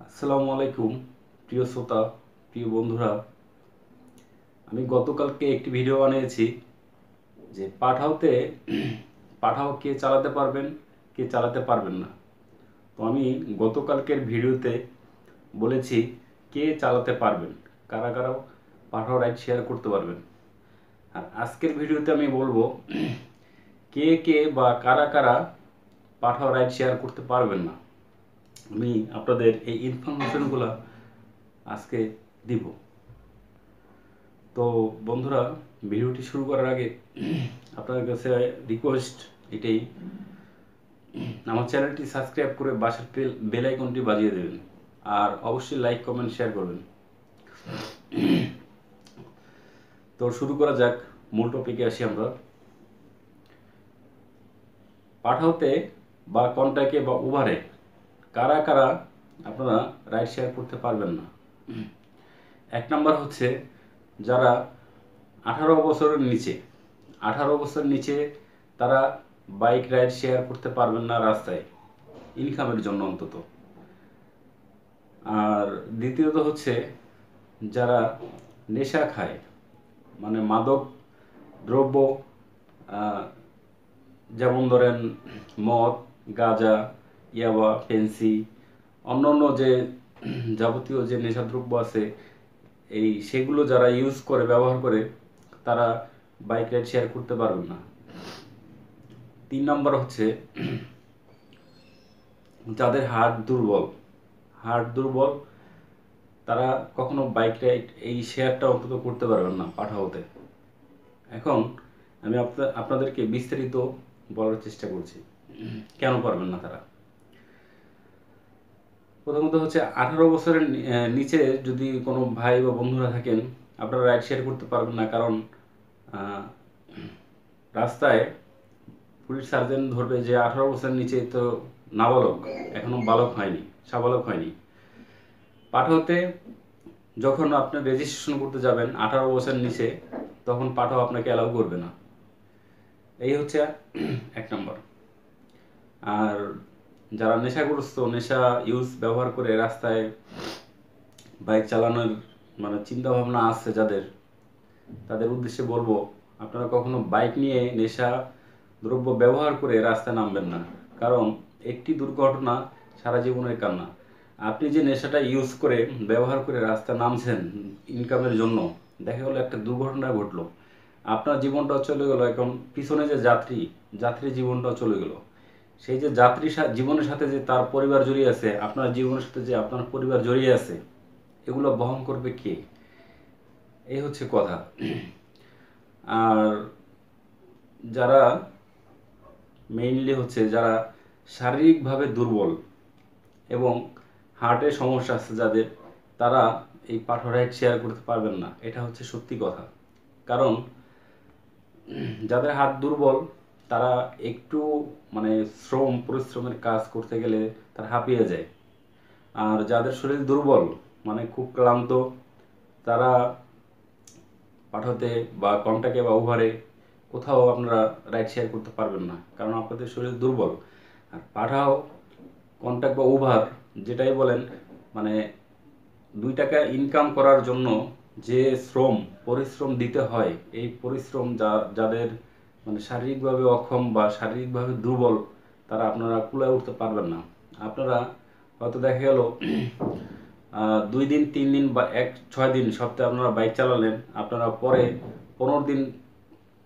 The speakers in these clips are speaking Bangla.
আসসালামু আলাইকুম প্রিয় শ্রোতা, প্রিয় বন্ধুরা। আমি গতকালকে একটি ভিডিও বানিয়েছি যে পাঠাও কে চালাতে পারবেন, কে চালাতে পারবেন না। তো আমি গতকালকের ভিডিওতে বলেছি কে চালাতে পারবেন, কারা কারা পাঠাও রাইড শেয়ার করতে পারবেন। আর আজকের ভিডিওতে আমি বলবো কে কে বা কারা কারা পাঠাও রাইড শেয়ার করতে পারবেন না। আমি আপনাদের এই ইনফরমেশনগুলো আজকে দিব। তো বন্ধুরা, ভিডিওটি শুরু করার আগে আপনাদের কাছে রিকোয়েস্ট এটাই, আমার চ্যানেলটি সাবস্ক্রাইব করে বাসার বেল আইকনটি বাজিয়ে দেবেন, আর অবশ্যই লাইক কমেন্ট শেয়ার করবেন। তো শুরু করা যাক, মূল টপিকে আসি আমরা। পাঠাওতে বা কন্টাক্টে বা উবারে কারা কারা আপনারা রাইড শেয়ার করতে পারবেন না। এক নাম্বার হচ্ছে যারা 18 বছরের নিচে, 18 বছর নিচে তারা বাইক রাইড শেয়ার করতে পারবেন না রাস্তায়, ইনকামের জন্য অন্তত। আর দ্বিতীয়ত হচ্ছে যারা নেশা খায়, মানে মাদক দ্রব্য, যেমন ধরেন মদ, গাঁজা, ইয়াবা, ফেন্সি, অন্যান্য যে যাবতীয় যে নেশাদ্রব্য আছে, সেগুলো যারা ইউজ করে, ব্যবহার করে, তারা বাইক রাইড শেয়ার করতে পারবেন না। 3 নম্বর হচ্ছে যাদের হার্ট দুর্বল, তারা কখনো বাইক রাইড শেয়ারটা অন্তত করতে পারবেন না পাঠাওতে। এখন আমি আপনাদেরকে বিস্তারিত বলার চেষ্টা করছি কেন পারবেন না তারা। প্রথমত হচ্ছে 18 বছরের নিচে যদি কোনো ভাই বা বন্ধুরা থাকেন, আপনারা রাইড শেয়ার করতে পারবেন না। কারণ রাস্তায় পুলিশ সার্জেন্ট ধরবে যে 18 বছরের নিচে তো নাবালক, এখনো বালক হয়নি, সাবালক হয়নি। পাঠাওতে যখন আপনি রেজিস্ট্রেশন করতে যাবেন 18 বছরের নিচে, তখন পাঠাও আপনাকে অ্যালাউ করবে না। এই হচ্ছে 1 নম্বর। আর যারা নেশাগ্রস্ত, নেশা ব্যবহার করে রাস্তায় বাইক চালানোর মানে চিন্তা ভাবনা আছে যাদের, তাদের উদ্দেশ্যে বলবো আপনারা কখনো বাইক নিয়ে নেশা দ্রব্য ব্যবহার করে রাস্তায় নামবেন না। কারণ একটি দুর্ঘটনা সারা জীবনের কান্না। আপনি যে নেশাটা ইউজ করে, ব্যবহার করে রাস্তায় নামছেন ইনকামের জন্য, দেখা গেলো একটা দুর্ঘটনা ঘটলো, আপনার জীবনটাও চলে গেল। এখন পিছনে যে যাত্রী জীবনটাও চলে গেল। সেই যে যাত্রী জীবনের সাথে যে তার পরিবার জড়িয়ে আছে, আপনার জীবনের সাথে যে আপনার পরিবার জড়িয়ে আছে, এগুলো বহন করবে কে? এই হচ্ছে কথা। আর যারা মেইনলি হচ্ছে যারা শারীরিকভাবে দুর্বল এবং হার্টের সমস্যা আছে যাদের, তারা এই পাঠাও রাইড শেয়ার করতে পারবেন না। এটা হচ্ছে সত্যি কথা। কারণ যাদের হাত দুর্বল, তারা একটু মানে পরিশ্রমের কাজ করতে গেলে তারা হাঁপিয়ে যায়। আর যাদের শরীর দুর্বল, মানে খুব ক্লান্ত, তারা পাঠাতে বা কন্টাক্টে বা উবারে কোথাও আপনারা রাইড শেয়ার করতে পারবেন না, কারণ আপনাদের শরীর দুর্বল। আর পাঠাও, কন্টাক্ট বা উবার যেটাই বলেন, মানে 2 টাকা ইনকাম করার জন্য যে পরিশ্রম দিতে হয়, এই পরিশ্রম যাদের মানে শারীরিকভাবে অক্ষম বা শারীরিকভাবে দুর্বল, তারা আপনারা কুলায় উঠতে পারবেন না। আপনারা হয়তো দেখা গেল 2 দিন 3 দিন বা 6 দিন সপ্তাহে আপনারা বাইক চালালেন, আপনারা পরে 15 দিন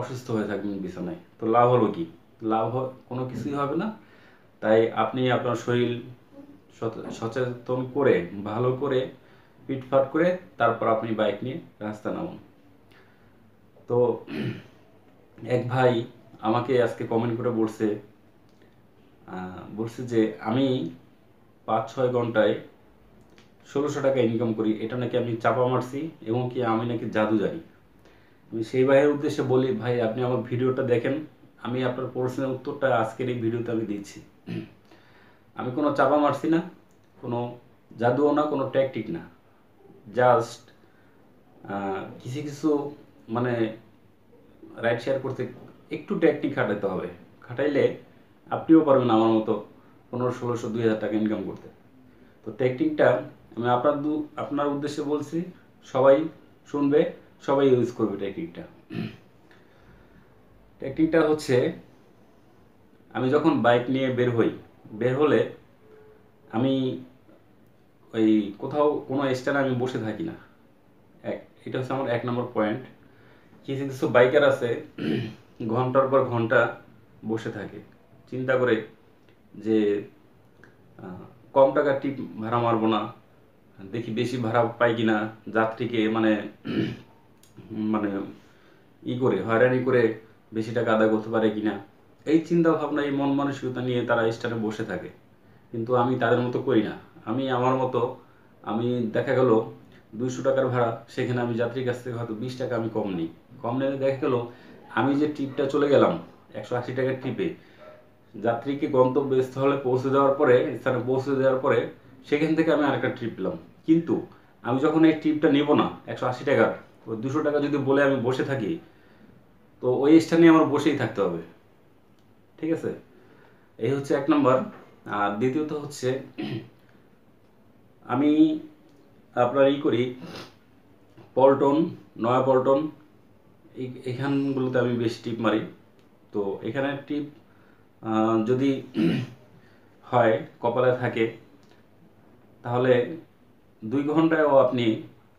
অসুস্থ হয়ে থাকবেন বিছানায়। তো লাভ হলো কি? কোনো কিছুই হবে না। তাই আপনি আপনার শরীর সচেতন করে, ভালো করে পিটফাট করে, তারপর আপনি বাইক নিয়ে রাস্তা নামুন। তো এক ভাই আমাকে আজকে কমেন্ট করে বলছে যে আমি 5-6 ঘন্টায় 1600 টাকা ইনকাম করি, এটা নাকি আমি চাপা মারছি এবং কি আমি নাকি জাদু জানি। আমি সেই ভাইয়ের উদ্দেশ্যে বলি, ভাই আপনি আমার ভিডিওটা দেখেন, আমি আপনার প্রশ্নের উত্তরটা আজকের এই ভিডিওতে আমি দিচ্ছি। আমি কোনো চাপা মারছি না, কোনো জাদুও না, কোনো ট্যাকটিক না। জাস্ট কিছু কিছু মানে রাইড শেয়ার করতে একটু টেকনিক খাটাতে হবে। খাটাইলে আপনিও পারবেন আমার মতো 1500, 1600, 2000 টাকা ইনকাম করতে। তো টেকনিকটা আমি আপনার উদ্দেশ্যে বলছি, সবাই শুনবে, সবাই ইউজ করবে টেকনিকটা। টেকনিকটা হচ্ছে, আমি যখন বাইক নিয়ে বের হলে আমি ওই কোথাও কোনো স্ট্যান্ডে আমি বসে থাকি না। এটা হচ্ছে আমার 1 নম্বর পয়েন্ট। কিছু কিছু বাইকার আছে ঘন্টার পর ঘন্টা বসে থাকে, চিন্তা করে যে কম টাকার টিপ ভাড়া মারবো না, দেখি বেশি ভাড়া পাই কিনা, যাত্রীকে মানে মানে করে হয়রানি করে বেশি টাকা আদায় করতে পারে কিনা, এই চিন্তা ভাবনা, এই মন মানসিকতা নিয়ে তারা স্ট্যান্ডে বসে থাকে। কিন্তু আমি তাদের মতো করি না। আমি আমার মতো, আমি দেখা গেল 200 টাকার ভাড়া, সেখানে আমি যাত্রীর কাছ থেকে হয়তো 20 টাকা আমি কম নিই। কম নিলে দেখা গেল আমি যে ট্রিপটা চলে গেলাম 180 টাকার ট্রিপে, যাত্রীকে গন্তব্যস্থলে স্থানে পৌঁছে দেওয়ার পরে সেখান থেকে আমি আরেকটা ট্রিপ পেলাম। কিন্তু আমি যখন এই ট্রিপটা নেব না 180 টাকার, ওই 200 টাকা যদি বলে আমি বসে থাকি, তো ওই স্থানে আমার বসেই থাকতে হবে। ঠিক আছে, এই হচ্ছে 1 নম্বর। আর দ্বিতীয়ত হচ্ছে, আমি আপনার করি পল্টন, নয়া পল্টন, এখানগুলোতে আমি বেশি টিপ মারি। তো এখানে টিপ যদি হয়, কপালে থাকে, তাহলে 2 ঘন্টায়ও আপনি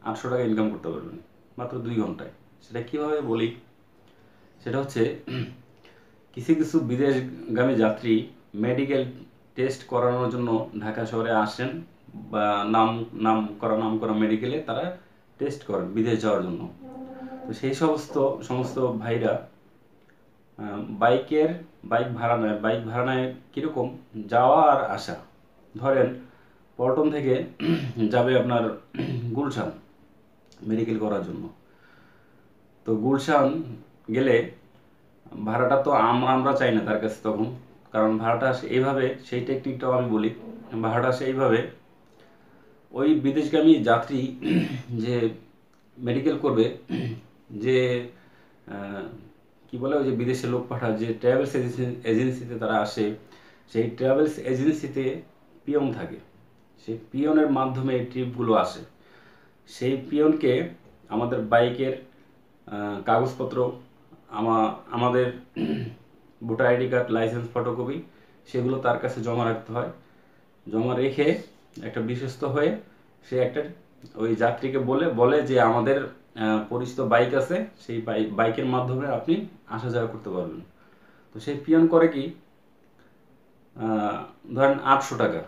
800 টাকা ইনকাম করতে পারবেন, মাত্র 2 ঘন্টায়। সেটা কিভাবে বলি, সেটা হচ্ছে কিছু কিছু বিদেশগামী যাত্রী মেডিকেল টেস্ট করানোর জন্য ঢাকা শহরে আসেন, বা নাম করা মেডিকেলে তারা টেস্ট করেন বিদেশ যাওয়ার জন্য। তো সেই সমস্ত ভাইরা বাইক ভাড়া নেয় কীরকম, যাওয়া আর আসা। ধরেন পল্টন থেকে যাবে আপনার গুলশান মেডিকেল করার জন্য। তো গুলশান গেলে ভাড়াটা তো আমরা চাই না তার কাছে তখন, কারণ ভাড়াটা আসে এইভাবে, সেই টেকনিকটাও আমি বলি। ভাড়াটা আসে এইভাবে, ওই বিদেশগামী যাত্রী যে মেডিকেল করবে, যে কি বলে, ওই যে বিদেশে লোক পাঠায়, যে ট্রাভেলস এজেন্সিতে তারা আসে, সেই ট্রাভেলস এজেন্সিতে পিয়ন থাকে। সেই পিয়নের মাধ্যমে এই ট্রিপগুলো আসে। সেই পিয়নকে আমাদের বাইকের কাগজপত্র, আমাদের voter ID card, licence, photocopy, সেগুলো তার কাছে জমা রাখতে হয়। জমা রেখে একটা বিশ্বস্ত হয়ে সে একটা ওই যাত্রীকে বলে যে আমাদের পরিচিত বাইক আছে, সেই বাইকের মাধ্যমে আপনি আসা যাওয়া করতে পারবেন। তো সেই পিয়ন করে কি, ধরেন 800 টাকা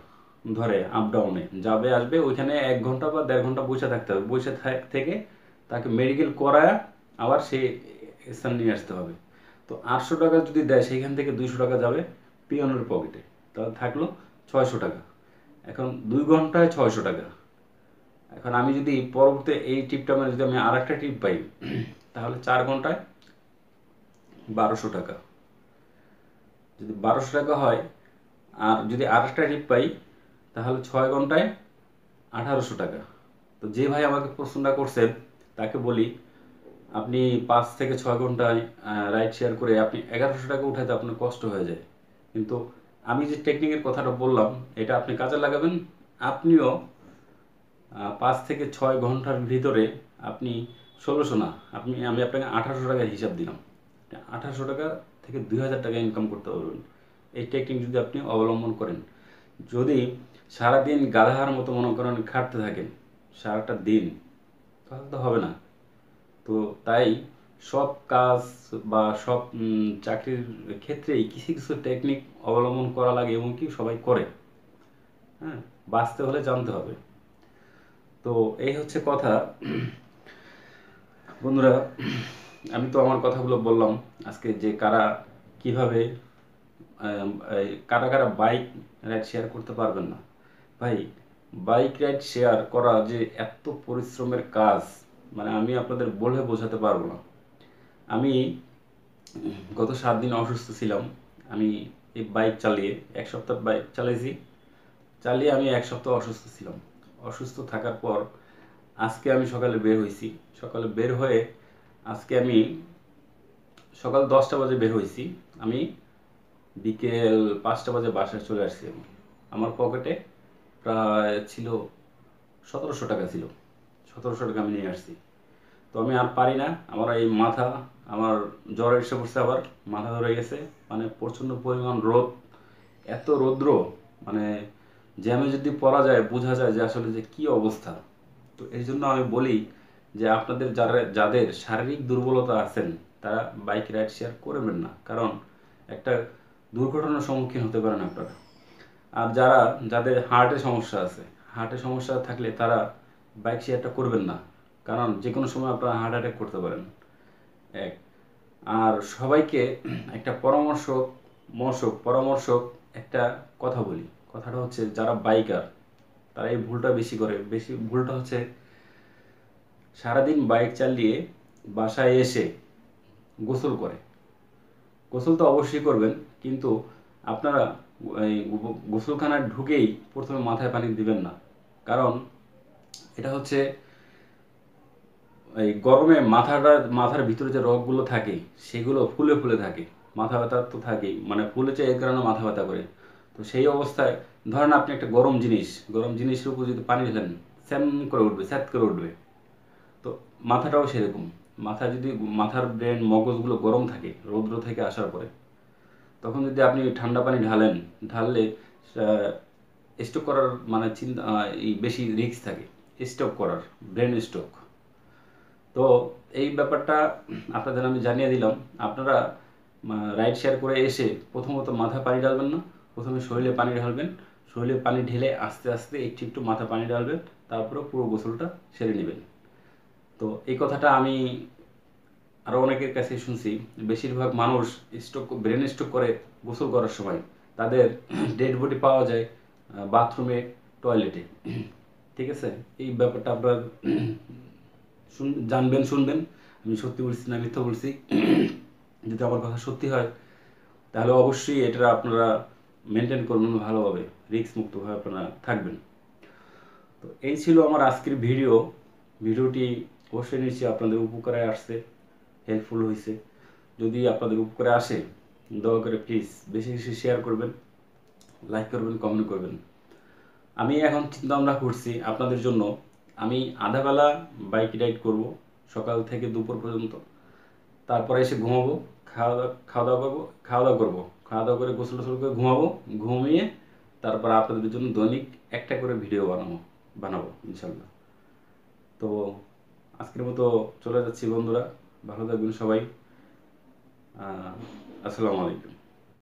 ধরে আপ ডাউনে যাবে আসবে, ওইখানে 1 ঘন্টা বা 1.5 ঘন্টা বসে থাকতে হবে। থেকে তাকে মেডিকেল করায় আবার সে স্থান নিয়ে আসতে হবে। তো 800 টাকা যদি দেয়, সেইখান থেকে 200 টাকা যাবে পিয়নের পকেটে, তাহলে থাকলো 600 টাকা। এখন 2 ঘন্টায় 600 টাকা। এখন আমি যদি পরবর্তী এই টিপটা মানে যদি আমি আর একটা টিপ পাই, তাহলে 4 ঘন্টায় 1200 টাকা। যদি 1200 টাকা হয়, আর যদি আর একটা টিপ পাই, তাহলে 6 ঘন্টায় 1800 টাকা। তো যে ভাই আমাকে প্রশ্নটা করছেন, তাকে বলি, আপনি 5 থেকে 6 ঘন্টায় রাইড শেয়ার করে আপনি 1100 টাকা উঠাইতে আপনার কষ্ট হয়ে যায়। কিন্তু আমি যে টেকনিকের কথাটা বললাম, এটা আপনি কাজে লাগাবেন, আপনিও 5 থেকে 6 ঘন্টার ভিতরে আপনি 1600 না, আমি আপনাকে 1800 টাকার হিসাব দিলাম, 1800 টাকা থেকে 2000 টাকা ইনকাম করতে পারবেন এই টেকনিক যদি আপনি অবলম্বন করেন। যদি সারাদিন গাধার মতো মনে করেন খাটতে থাকেন সারাটা দিন, তাহলে তো হবে না। তো তাই সব কাজ বা সব চাকরির ক্ষেত্রেই কিছু কিছু টেকনিক অবলম্বন করা লাগে, এবং কি সবাই করে। হ্যাঁ, বাঁচতে হলে জানতে হবে। তো এই হচ্ছে কথা বন্ধুরা। আমি তো আমার কথাগুলো বললাম আজকে, যে কিভাবে কারা বাইক রাইড শেয়ার করতে পারবেন না। ভাই, বাইক রাইড শেয়ার করা যে এত পরিশ্রমের কাজ, মানে আমি আপনাদের বলে বোঝাতে পারবো না। আমি গত 7 দিন অসুস্থ ছিলাম। আমি এই বাইক চালিয়ে 1 সপ্তাহ বাইক চালিয়ে আমি 1 সপ্তাহ অসুস্থ ছিলাম। অসুস্থ থাকার পর আজকে আমি সকালে বের হয়ে আজকে আমি সকাল 10টা বাজে বের হয়েছি, আমি বিকেল 5টা বাজে বাসায় চলে আসছি। আমার পকেটে প্রায় ছিল 1700 টাকা ছিল। 1700 টাকা আমি নিয়ে আসছি। তো আমি আর পারি না, আমার এই মাথা, আমার জ্বর এসে পড়ছে, আবার মাথা ধরে গেছে, মানে প্রচণ্ড পরিমাণ রোদ, এত রৌদ্র, মানে জ্যামে যদি পড়া যায় বোঝা যায় যে আসলে যে কি অবস্থা। তো এই জন্য আমি বলি যে আপনাদের যাদের শারীরিক দুর্বলতা আছেন তারা বাইক রাইড শেয়ার করবেন না, কারণ একটা দুর্ঘটনার সম্মুখীন হতে পারেন আপনারা। আর যাদের হার্টের সমস্যা আছে, হার্টের সমস্যা থাকলে তারা বাইক শেয়ারটা করবেন না, কারণ যে কোনো সময় আপনারা হার্ট অ্যাটাক করতে পারেন। এক, আর সবাইকে একটা পরামর্শ একটা কথা বলি। কথাটা হচ্ছে, যারা বাইকার তারা এই ভুলটা বেশি করে। ভুলটা হচ্ছে সারাদিন বাইক চালিয়ে বাসায় এসে গোসল করে। গোসল তো অবশ্যই করবেন, কিন্তু আপনারা এই গোসলখানায় ঢুকেই প্রথমে মাথায় পানি দিবেন না, কারণ এটা হচ্ছে এই গরমে মাথার ভিতরে যে রগগুলো থাকে সেগুলো ফুলে ফুলে থাকে, মাথা ব্যথা তো থাকেই, মানে ফুলেছে এর কারণে মাথা ব্যথা করে। তো সেই অবস্থায় ধরেন আপনি একটা গরম জিনিসের উপর যদি পানি ঢেলেন, স্যাম করে উঠবে, স্যাত করে উঠবে। তো মাথাটাও সেরকম, মাথার ব্রেন মগজগুলো গরম থাকে রৌদ্র থেকে আসার পরে। তখন যদি আপনি ঠান্ডা পানি ঢাললে স্ট্রোক করার মানে চিন্তা, এই বেশি রিস্ক থাকে স্ট্রোক করার, ব্রেন স্ট্রোক। তো এই ব্যাপারটা আপনাদের আমি জানিয়ে দিলাম। আপনারা রাইড শেয়ার করে এসে প্রথমত মাথায় পানি ঢালবেন না, প্রথমে শরীরে পানি ঢালবেন। শরীরে পানি ঢেলে আস্তে আস্তে একটু একটু মাথা পানি ঢালবেন, তারপরে পুরো গোসলটা সেরে নেবেন। তো এই কথাটা আমি আরও অনেকের কাছে শুনছি, বেশিরভাগ মানুষ ব্রেন স্ট্রোক করে গোসল করার সময়। তাদের ডেড বডি পাওয়া যায় বাথরুমে, টয়লেটে। ঠিক আছে, এই ব্যাপারটা আপনারা জানবেন, শুনবেন। আমি সত্যি বলছি না মিথ্যা বলছি। যদি আমার কথা সত্যি হয় তাহলে অবশ্যই এটা আপনারা মেনটেন করবেন ভালোভাবে, রিস্ক মুক্তভাবে আপনারা থাকবেন। তো এই ছিল আমার আজকের ভিডিওটি অবশ্যই নিশ্চয়ই আপনাদের উপকারে আসছে, হেল্পফুল হয়েছে। যদি আপনাদের উপকারে আসে দয়া করে প্লিজ বেশি বেশি শেয়ার করবেন, লাইক করবেন, কমেন্ট করবেন। আমি এখন চিন্তা ভাবনা করছি আপনাদের জন্য, আমি আধাবেলা বাইক রাইড করব সকাল থেকে দুপুর পর্যন্ত, তারপরে এসে ঘুমাবো, খাওয়া দাওয়া করে গোসল টোসল করে ঘুমাবো, ঘুমিয়ে তারপর আপনাদের জন্য দৈনিক একটা করে ভিডিও বানাবো ইনশাল্লাহ। তো আজকের মতো চলে যাচ্ছি বন্ধুরা, ভালো থাকবেন সবাই। আসসালামু আলাইকুম।